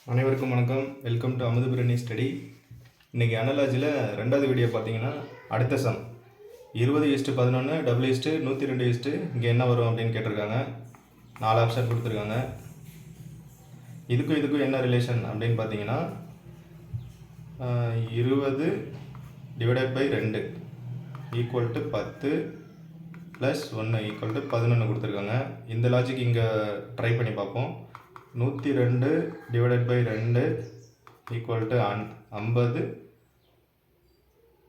அனைவருக்கும் வணக்கம். Welcome to Amuthupirani study. இன்றைக்கி அனலாஜியில் ரெண்டாவது வீடியோ பார்த்தீங்கன்னா அடுத்த சம் 20:11 102 இங்கே என்ன வரும் அப்படின்னு கேட்டிருக்காங்க. 4 ஆப்ஷன் கொடுத்துருக்காங்க. இதுக்கும் என்ன ரிலேஷன் அப்படின்னு பார்த்தீங்கன்னா 20 ÷ 2 ஈக்குவல் டு 10 + 1 ஈக்குவல் டு 11 கொடுத்துருக்காங்க. இந்த லாஜிக் இங்கே ட்ரை பண்ணி பார்ப்போம். 102 ÷ 2 equal to 50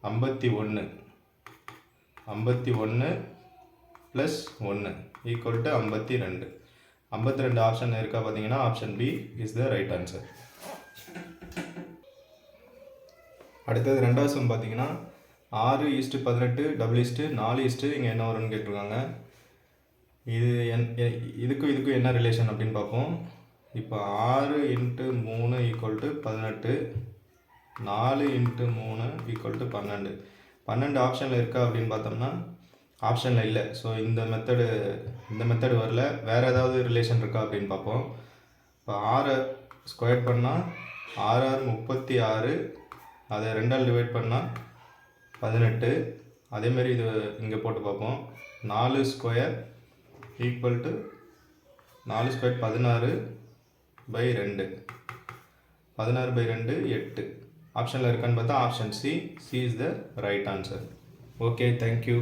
51 51 + 1 equal to 52. 52 option இருக்கா பார்த்தீங்கன்னா option B is the right answer. அடுத்தது ரெண்டாவது சம் பார்த்தீங்கன்னா 6:18 4 இங்கே என்ன வரும்னு கேட்டிருக்காங்க. இதுக்கும் என்ன ரிலேஷன் அப்படின்னு பார்ப்போம். இப்போ 6 × 3 = 18, 4 × 3 = 12. 12 ஆப்ஷனில் இருக்கா அப்படின்னு பார்த்தோம்னா ஆப்ஷனில் இல்லை. ஸோ இந்த மெத்தடு வரல. வேறு ஏதாவது ரிலேஷன் இருக்கா அப்படின்னு பார்ப்போம். இப்போ 6 ஸ்கொயர் பண்ணால் 6 36, அதை 2ஆல் டிவைட் பண்ணால் 18. அதேமாரி இது இங்கே போட்டு பார்ப்போம். 4 ஸ்கொயர் ஈக்குவல் டு 4 ஸ்கொயர் 16/2. 16/2 8. ஆப்ஷனில் இருக்கான்னு பார்த்தா option C is the right answer. Okay, thank you.